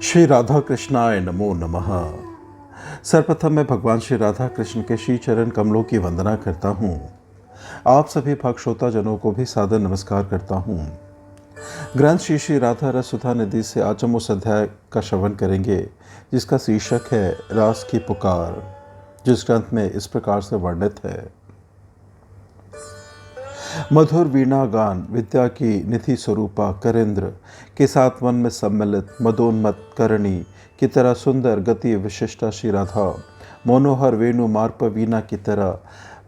श्री राधा कृष्णाय नमो नमः। सर्वप्रथम मैं भगवान श्री राधा कृष्ण के श्री चरण कमलों की वंदना करता हूँ। आप सभी भक्त श्रोता जनों को भी सादर नमस्कार करता हूँ। ग्रंथ श्री श्री राधा रस सुधा निधि से आज हम उस अध्याय का श्रवण करेंगे जिसका शीर्षक है रास की पुकार, जिस ग्रंथ में इस प्रकार से वर्णित है। मधुर वीणा गान विद्या की निधि स्वरूपा करेंद्र के साथ वन में सम्मिलित मदोन्मत करणी की तरह सुंदर गति विशिष्टा श्री राधा मनोहर वेणु मार्प वीणा की तरह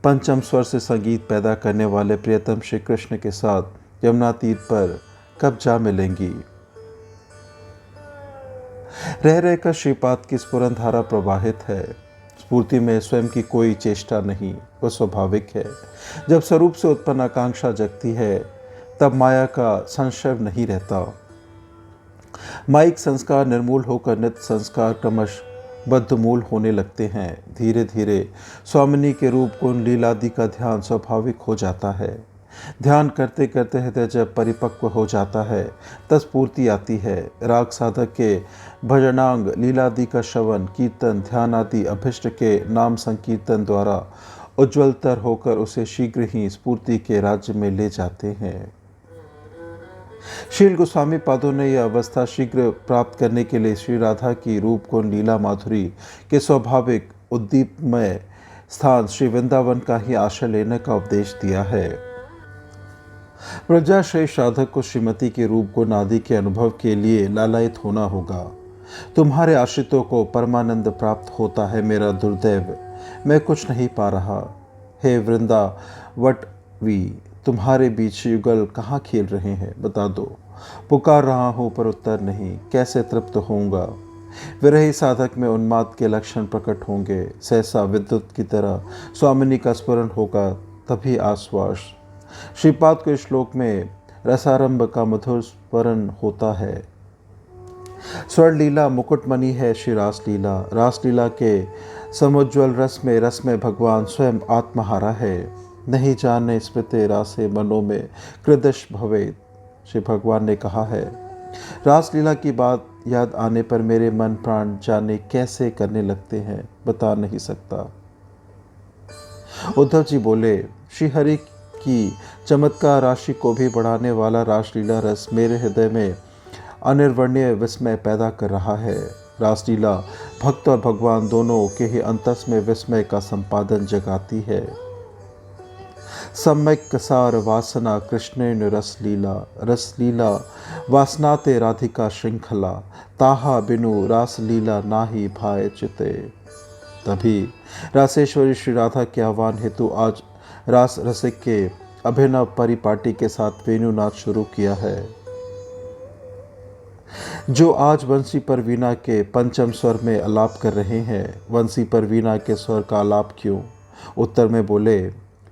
पंचम स्वर से संगीत पैदा करने वाले प्रियतम श्री कृष्ण के साथ यमुना तीर पर कब जा मिलेंगी। रह रहकर श्रीपाद की स्फुरन धारा प्रवाहित है। स्फूर्ति में स्वयं की कोई चेष्टा नहीं, वह स्वाभाविक है। जब स्वरूप से उत्पन्न आकांक्षा जगती है तब माया का संशय नहीं रहता। माइक संस्कार निर्मूल होकर नित्य संस्कार क्रमश बद्धमूल होने लगते हैं। धीरे धीरे स्वामिनी के रूप गुण लीलादि का ध्यान स्वाभाविक हो जाता है। ध्यान करते करते हृदय जब परिपक्व हो जाता है तब स्फूर्ति आती है। राग साधक के भजनांग लीलादि का श्रवण कीर्तन ध्यान आदि अभिष्ट के नाम संकीर्तन द्वारा उज्ज्वलतर होकर उसे शीघ्र ही स्फूर्ति के राज्य में ले जाते हैं। शील गोस्वामी पादों ने यह अवस्था शीघ्र प्राप्त करने के लिए श्री राधा की रूप गुण लीला माधुरी के स्वाभाविक उद्दीपमय स्थान श्री वृंदावन का ही आश्रय लेने का उपदेश दिया है। प्रजा श्रेष्ठ साधक को श्रीमती के रूप गुण आदि के अनुभव के लिए लालायित होना होगा। तुम्हारे आश्रितों को परमानंद प्राप्त होता है, मेरा दुर्दैव मैं कुछ नहीं पा रहा। हे वृंदावटवी, तुम्हारे बीच युगल कहाँ खेल रहे हैं, बता दो। पुकार रहा हूँ पर उत्तर नहीं, कैसे तृप्त होऊंगा। विरही साधक में उन्माद के लक्षण प्रकट होंगे। सहसा विद्युत की तरह स्वामिनी का स्मरण होगा, तभी आश्वास। श्रीपाद को श्लोक में रसारंभ का मधुर स्मरण होता है। स्वर्ण लीला मुकुटमणि है श्री रासलीला। रासलीला के समुज्वल रस में भगवान स्वयं आत्महारा है। नहीं जाने स्मृति रासे मनों में कृदश भवे, श्री भगवान ने कहा है। रासलीला की बात याद आने पर मेरे मन प्राण जाने कैसे करने लगते हैं, बता नहीं सकता। उद्धव जी बोले, श्री हरि की चमत्कार राशि को भी बढ़ाने वाला रासलीला रस मेरे हृदय में अनिर्वर्णीय विस्मय पैदा कर रहा है। रासलीला भक्त और भगवान दोनों के ही अंतस में विस्मय का संपादन जगाती है। सम्यक कसार वासना कृष्णेन रसलीला, रसलीला वासनाते राधिका श्रृंखला, ताहा बिनु रासलीला नाही भाए चिते। तभी रासेश्वरी श्री राधा के आह्वान हेतु आज रास रसिक के अभिनव परिपाटी के साथ वेणुनाथ शुरू किया है। जो आज वंशी पर वीणा के पंचम स्वर में आलाप कर रहे हैं, वंशी पर वीणा के स्वर का आलाप क्यों? उत्तर में बोले,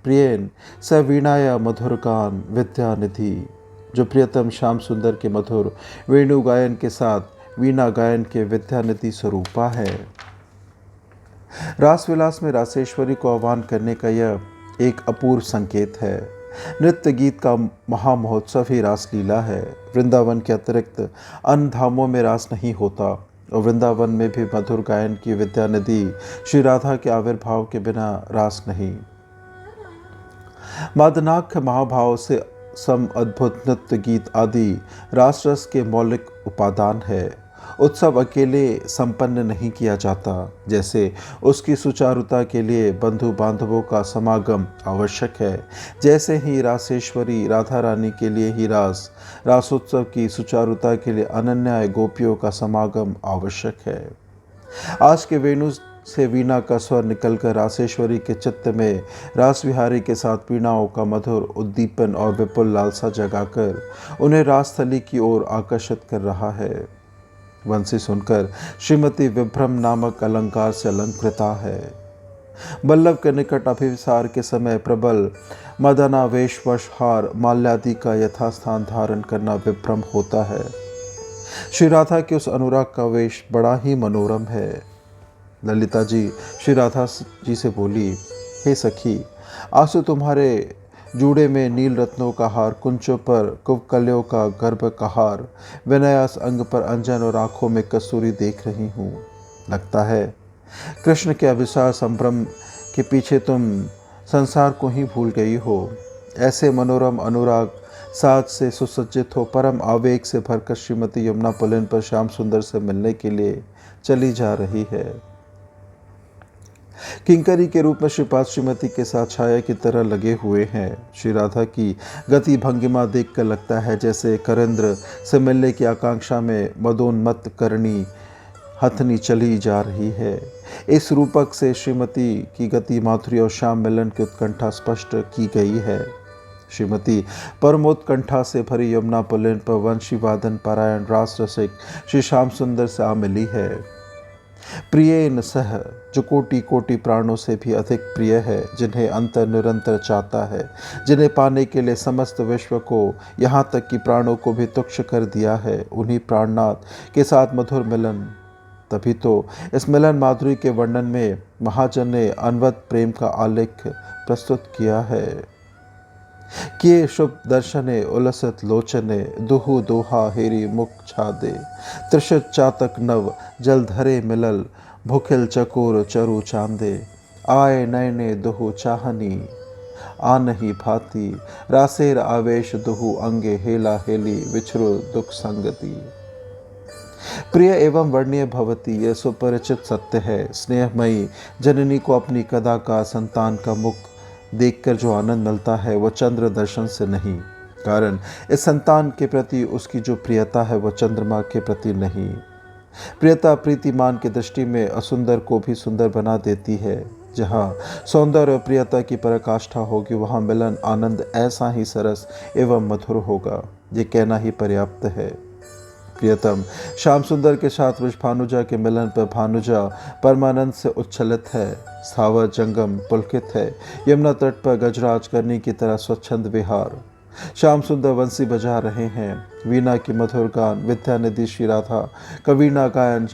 प्रियन स वीणाया मधुर गान विद्या निधि। जो प्रियतम श्याम सुंदर के मधुर वेणु गायन के साथ वीणा गायन के विद्या निधि स्वरूपा है। रास विलास में रासेश्वरी को आह्वान करने का यह एक अपूर्व संकेत है। नृत्य गीत का महामहोत्सव ही रासलीला है। वृंदावन के अतिरिक्त अन्य धामों में रास नहीं होता और वृंदावन में भी मधुर गायन की विद्या निधि श्री राधा के आविर्भाव के बिना रास नहीं। मादनाख्य महाभाव से सम अद्भुत नृत्य गीत आदि रासरस के मौलिक उपादान है। उत्सव अकेले संपन्न नहीं किया जाता। जैसे उसकी सुचारुता के लिए बंधु बांधवों का समागम आवश्यक है, जैसे ही रासेश्वरी राधा रानी के लिए ही रासोत्सव की सुचारुता के लिए अनन्य गोपियों का समागम आवश्यक है। आज के वेणु से वीणा का स्वर निकलकर रासेश्वरी के चित्त में रास विहारी के साथ वीणाओं का मधुर उद्दीपन और विपुल लालसा जगाकर उन्हें रासस्थली की ओर आकर्षित कर रहा है। वंशी सुनकर श्रीमती विभ्रम नामक अलंकार से अलंकृता है। बल्लभ के निकट अभिसार के समय प्रबल मदनावेशवश हार माल्यादि का यथास्थान धारण करना विभ्रम होता है। श्री राधा के उस अनुराग का वेश बड़ा ही मनोरम है। ललिता जी श्री राधा जी से बोली, हे सखी, आज तो तुम्हारे जूड़े में नील रत्नों का हार, कुंचों पर कुवकलियों का गर्भ का हार, विनयास अंग पर अंजन और आंखों में कसूरी देख रही हूँ। लगता है कृष्ण के अभिसार संभ्रम के पीछे तुम संसार को ही भूल गई हो। ऐसे मनोरम अनुराग साज से सुसज्जित हो, परम आवेग से भरकर श्रीमती यमुना पुलिन पर श्याम सुंदर से मिलने के लिए चली जा रही है। किंकरी के रूप में श्रीपाद श्रीमती के साथ छाया की तरह लगे हुए हैं। श्री राधा की गति भंगिमा देखकर लगता है जैसे करेंद्र से मिलने की आकांक्षा में मदोन्मत्त करनी हथनी चली जा रही है। इस रूपक से श्रीमती की गति माधुरी और श्याम मिलन की उत्कंठा स्पष्ट की गई है। श्रीमती परमोत्कंठा से भरी यमुना पुलिन पर वंशी वादन पारायण रास रसिक श्री श्याम सुंदर से आ मिली है। प्रियेन सह, जो कोटि कोटि प्राणों से भी अधिक प्रिय है, जिन्हें अंतर निरंतर चाहता है, जिन्हें पाने के लिए समस्त विश्व को यहाँ तक कि प्राणों को भी तुच्छ कर दिया है, उन्हीं प्राणनाथ के साथ मधुर मिलन। तभी तो इस मिलन माधुरी के वर्णन में महाजन ने अनवद प्रेम का आलेख प्रस्तुत किया है। किए शुभ दर्शने उलसित लोचने, दुहु दोहा हेरी मुख छादे, त्रिशत चातक नव जल धरे मिलल, भुखिल चकोर चरु चांदे, आए नयने दुहु चाहनी आ नहीं भाती, रासेर आवेश दुहु अंगे हेला हेली, विछरु दुख संगति। प्रिय एवं वर्णीय भवती, यह सुपरिचित सत्य है। स्नेहमयी जननी को अपनी कदा का संतान का मुख देखकर जो आनंद मिलता है वह चंद्र दर्शन से नहीं, कारण इस संतान के प्रति उसकी जो प्रियता है वह चंद्रमा के प्रति नहीं। प्रियता प्रीतिमान की दृष्टि में असुंदर को भी सुंदर बना देती है। जहाँ सौंदर्य और प्रियता की पराकाष्ठा होगी वहाँ मिलन आनंद ऐसा ही सरस एवं मधुर होगा, ये कहना ही पर्याप्त है। प्रियतम श्याम सुंदर के साथ वृषभानुजा के मिलन पर भानुजा परमानंद से उच्छलित है। स्थावर जंगम पुलकित है। यमुना तट पर गजराज करनी की तरह स्वच्छंद विहार। श्याम सुंदर वंशी बजा रहे हैं। वीणा की मधुर गान, विद्यानिधि श्री राधा कवीणा गायन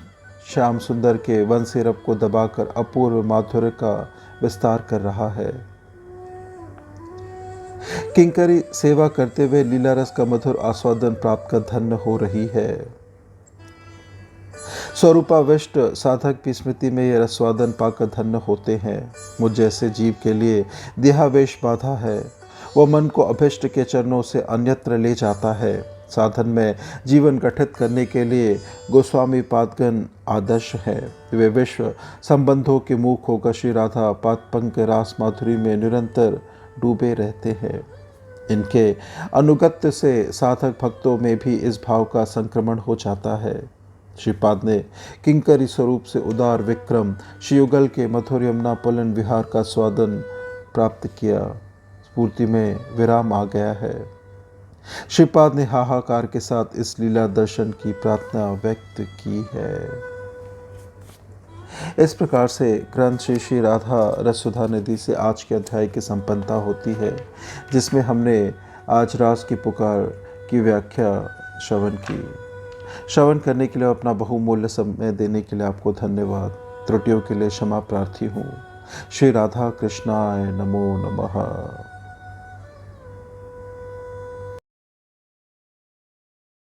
श्याम सुंदर के वंशी रब को दबाकर अपूर्व माधुर्य का विस्तार कर रहा है। किंकरी सेवा करते हुए लीला रस का मधुर आस्वादन प्राप्त कर धन्य हो रही है। स्वरूपाविष्ट साधक की स्मृति में यह रसवादन पाकर धन्य होते हैं। मुझ जैसे जीव के लिए देहावेश बाधा है, वह मन को अभिष्ट के चरणों से अन्यत्र ले जाता है। साधन में जीवन गठित करने के लिए गोस्वामी पादगण आदर्श है। वे विश्व संबंधों के मुख होकर श्री राधा पादपंक रास माधुरी में निरंतर डूबे रहते हैं। इनके अनुगत्य से साधक भक्तों में भी इस भाव का संक्रमण हो जाता है। श्रीपाद ने किंकरी स्वरूप से उदार विक्रम श्रीयुगल के मधुर यमुना पुलिन विहार का स्वादन प्राप्त किया। स्फूर्ति में विराम आ गया है। श्रीपाद ने हाहाकार के साथ इस लीला दर्शन की प्रार्थना व्यक्त की है। इस प्रकार से ग्रंथ श्री श्री राधा रससुधा निधि से आज के अध्याय की संपन्नता होती है, जिसमें हमने आज रास की पुकार की व्याख्या श्रवण की। श्रवण करने के लिए अपना बहुमूल्य समय देने के लिए आपको धन्यवाद। त्रुटियों के लिए क्षमा प्रार्थी हूँ। श्री राधा कृष्णाय नमो नमः।